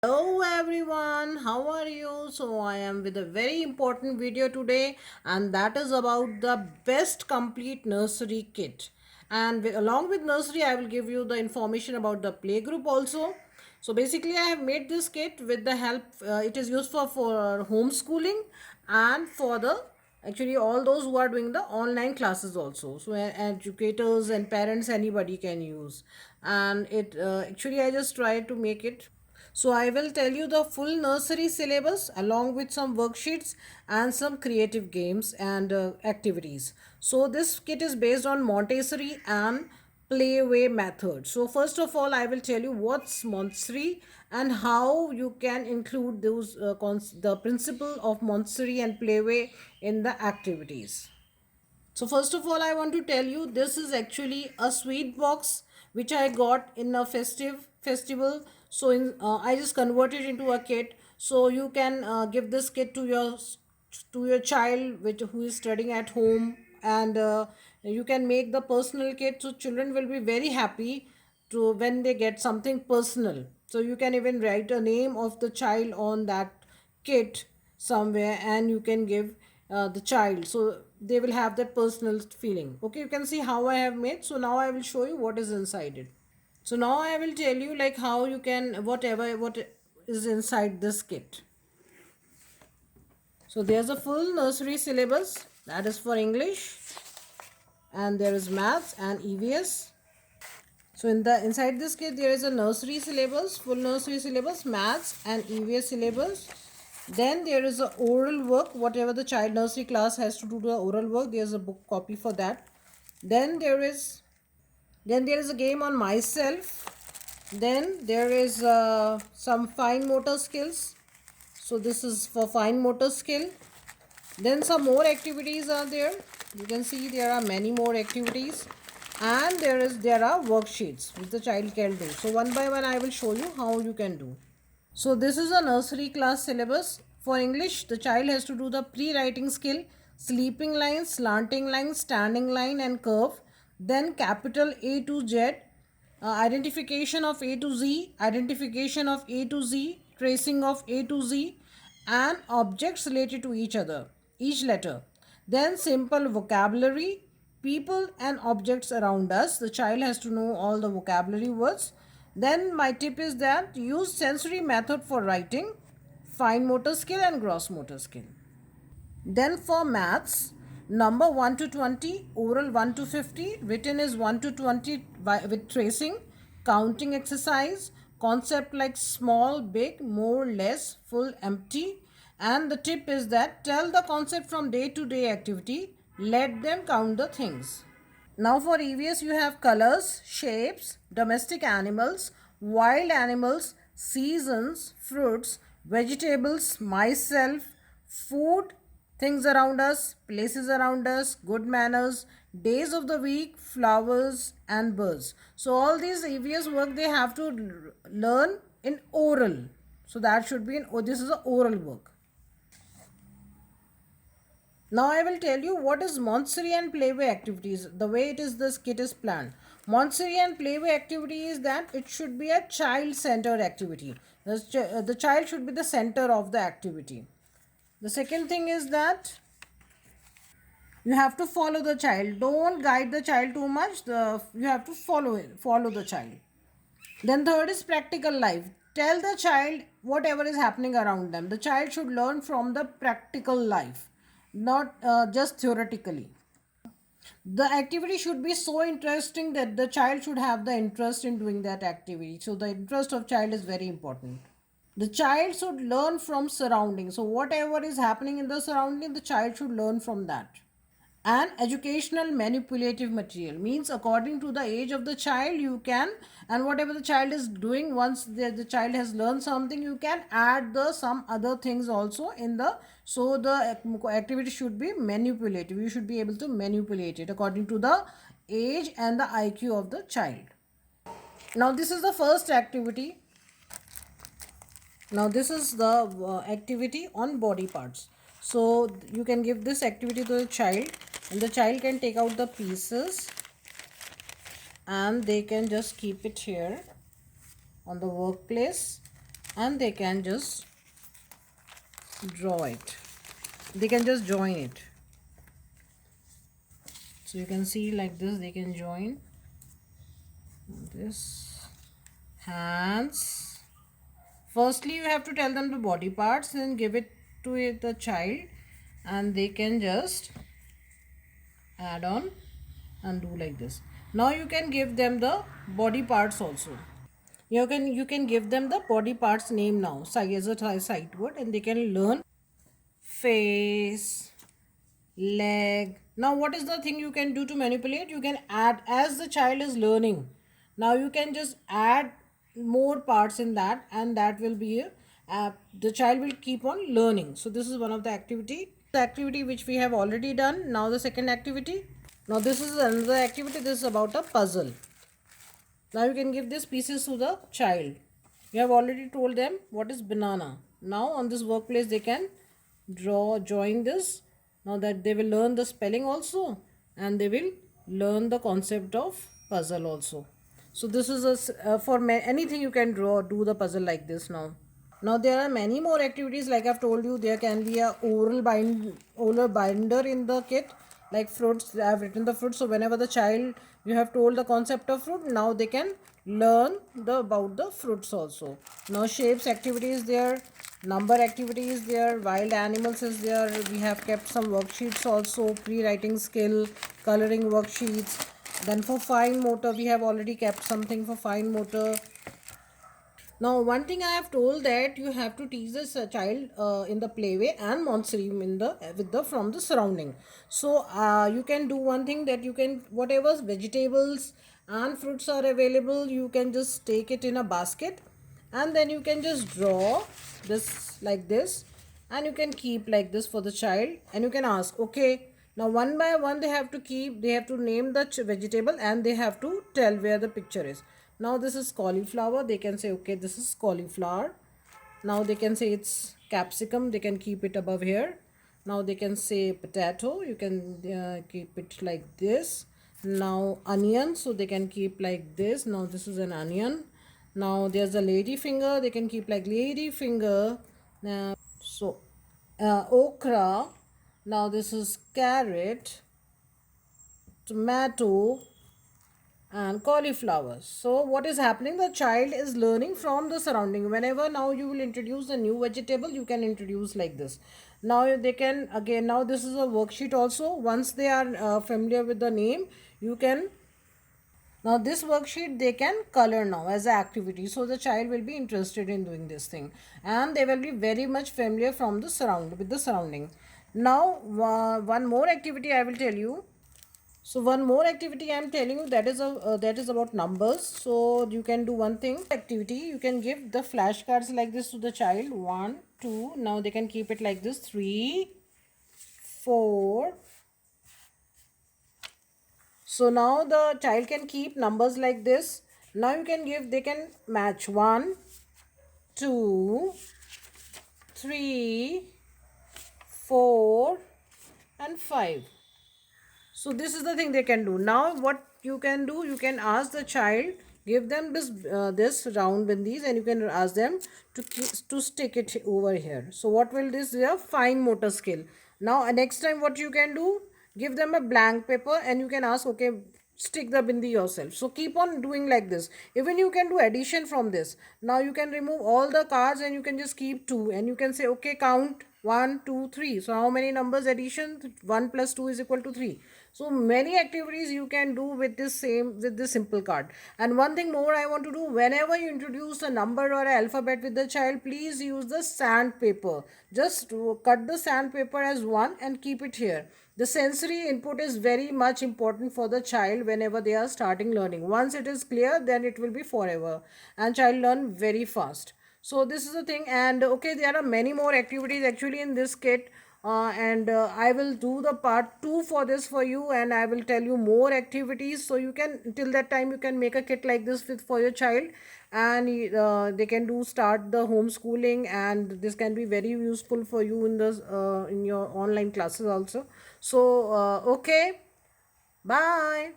Hello everyone, how are you? So I am with a very important video today, and that is about the best complete nursery kit. And along with nursery I will give you the information about the playgroup also. So basically I have made this kit with the help, it is used for homeschooling and for the actually all those who are doing the online classes also. So educators and parents, anybody can use. And it actually I just try to make it. So I will tell you the full nursery syllabus along with some worksheets and some creative games and activities. So this kit is based on Montessori and playway method. So first of all I will tell you what's Montessori and how you can include those the principle of Montessori and playway in the activities. So first of all, I want to tell you this is actually a sweet box which I got in a festival. So I just converted into a kit. So you can give this kit to your child who is studying at home, and you can make the personal kit. So children will be very happy to when they get something personal. So you can even write a name of the child on that kit somewhere, and you can give the child, so they will have that personal feeling. Okay, you can see how I have made. So now I will show you what is inside it. So now I will tell you like how you can what is inside this kit. So there's a full nursery syllabus that is for English, and there is maths and EVS. So in the inside this kit there is a nursery syllabus, full nursery syllabus, maths and EVS syllabus. Then there is a oral work, whatever the child nursery class has to do the oral work, there's a book copy for that. Then there is a game on myself. Then there is some fine motor skills. So this is for fine motor skill. Then some more activities are there. You can see there are many more activities, and there are worksheets which the child can do. So one by one I will show you how you can do. So this is a nursery class syllabus. For English, the child has to do the pre-writing skill, sleeping line, slanting line, standing line and curve. Then capital A to Z, identification of A to Z, identification of A to Z, tracing of A to Z, and objects related to each other, each letter. Then simple vocabulary, people and objects around us. The child has to know all the vocabulary words. Then my tip is that use sensory method for writing, fine motor skill and gross motor skill. Then for maths, number 1 to 20, oral 1 to 50, written is 1 to 20 with tracing, counting exercise, concept like small, big, more, less, full, empty. And the tip is that tell the concept from day to day activity, let them count the things. Now for EVS you have colors, shapes, domestic animals, wild animals, seasons, fruits, vegetables, myself, food, things around us, places around us, good manners, days of the week, flowers and birds. So all these EVS work they have to learn in oral. So that should be this is an oral work. Now I will tell you what is Montessori and playway activities. The way it is this kit is planned. Montessori and playway activity is that it should be a child-centered activity. The child should be the center of the activity. The second thing is that you have to follow the child. Don't guide the child too much. You have to follow the child. Then third is practical life. Tell the child whatever is happening around them. The child should learn from the practical life, not just theoretically. The activity should be so interesting that the child should have the interest in doing that activity. So the interest of child is very important. The child should learn from surroundings. So whatever is happening in the surrounding, the child should learn from that. And educational manipulative material means according to the age of the child you can, and whatever the child is doing, once the child has learned something, you can add the some other things also in the, so the activity should be manipulative. You should be able to manipulate it according to the age and the IQ of the child. Now this is the first activity. Now this is the activity on body parts. So you can give this activity to the child, and the child can take out the pieces and they can just keep it here on the workplace, and they can just draw it. They can just join it. So you can see like this, they can join this. Hands. Firstly, you have to tell them the body parts, then give it to the child, and they can just add on and do like this. Now you can give them the body parts also. You can give them the body parts name now, as a sight word, and they can learn face, leg. Now what is the thing you can do to manipulate? You can add as the child is learning. Now you can just add more parts in that, and that will be the child will keep on learning. So this is one of the activity which we have already done. Now the second activity. Now this is another activity. This is about a puzzle. Now you can give these pieces to the child. You have already told them what is banana. Now on this workplace they can join this. Now that they will learn the spelling also, and they will learn the concept of puzzle also. So this is for anything you can do the puzzle like this now. Now there are many more activities. Like I've told you, there can be a oral binder in the kit, like fruits. I have written the fruit, so whenever the child, you have told the concept of fruit, now they can learn about the fruits also. Now shapes activity is there, number activity is there, wild animals is there. We have kept some worksheets also, pre-writing skill, coloring worksheets. Then for fine motor, we have already kept something for fine motor. Now, one thing I have told that you have to teach this child in the playway and Montessori in the with the from the surrounding. So you can do one thing, that you can, whatever vegetables and fruits are available, you can just take it in a basket, and then you can just draw this like this, and you can keep like this for the child, and you can ask, okay, now one by one they have to name the vegetable, and they have to tell where the picture is. Now this is cauliflower, they can say, okay, this is cauliflower. Now they can say it's capsicum, they can keep it above here. Now they can say potato, you can keep it like this. Now onion, so they can keep like this. Now this is an onion. Now there's a lady finger, they can keep like lady finger. So okra. Now this is carrot, tomato, and cauliflower. So what is happening, the child is learning from the surrounding. Whenever now you will introduce a new vegetable, you can introduce like this. Now they can, again, now this is a worksheet also. Once they are familiar with the name, you can, now this worksheet they can color now as an activity. So the child will be interested in doing this thing, and they will be very much familiar from the with the surrounding. Now one more activity I will tell you. So one more activity I am telling you, that is about numbers. So you can do one thing activity. You can give the flashcards like this to the child. 1, 2. Now they can keep it like this. 3, 4. So now the child can keep numbers like this. Now you can give. They can match 1, 2, 3, 4, and 5. So this is the thing they can do. Now what you can do, you can ask the child, give them this round bindis, and you can ask them to stick it over here. So what will this be? A fine motor skill. Now next time what you can do, give them a blank paper, and you can ask, okay, stick the bindi yourself. So keep on doing like this. Even you can do addition from this. Now you can remove all the cards, and you can just keep 2, and you can say, okay, count 1, 2, 3. So how many numbers addition? 1 plus 2 is equal to 3. So many activities you can do with this simple card. And one thing more I want to do, whenever you introduce a number or an alphabet with the child, please use the sandpaper. Just cut the sandpaper as one and keep it here. The sensory input is very much important for the child whenever they are starting learning. Once it is clear, then it will be forever, and child learn very fast. So this is the thing. And okay, there are many more activities actually in this kit, and I will do the part 2 for this for you, and I will tell you more activities, so you can, till that time, you can make a kit like this for your child, and they can start the homeschooling, and this can be very useful for you in your online classes also. So okay, bye.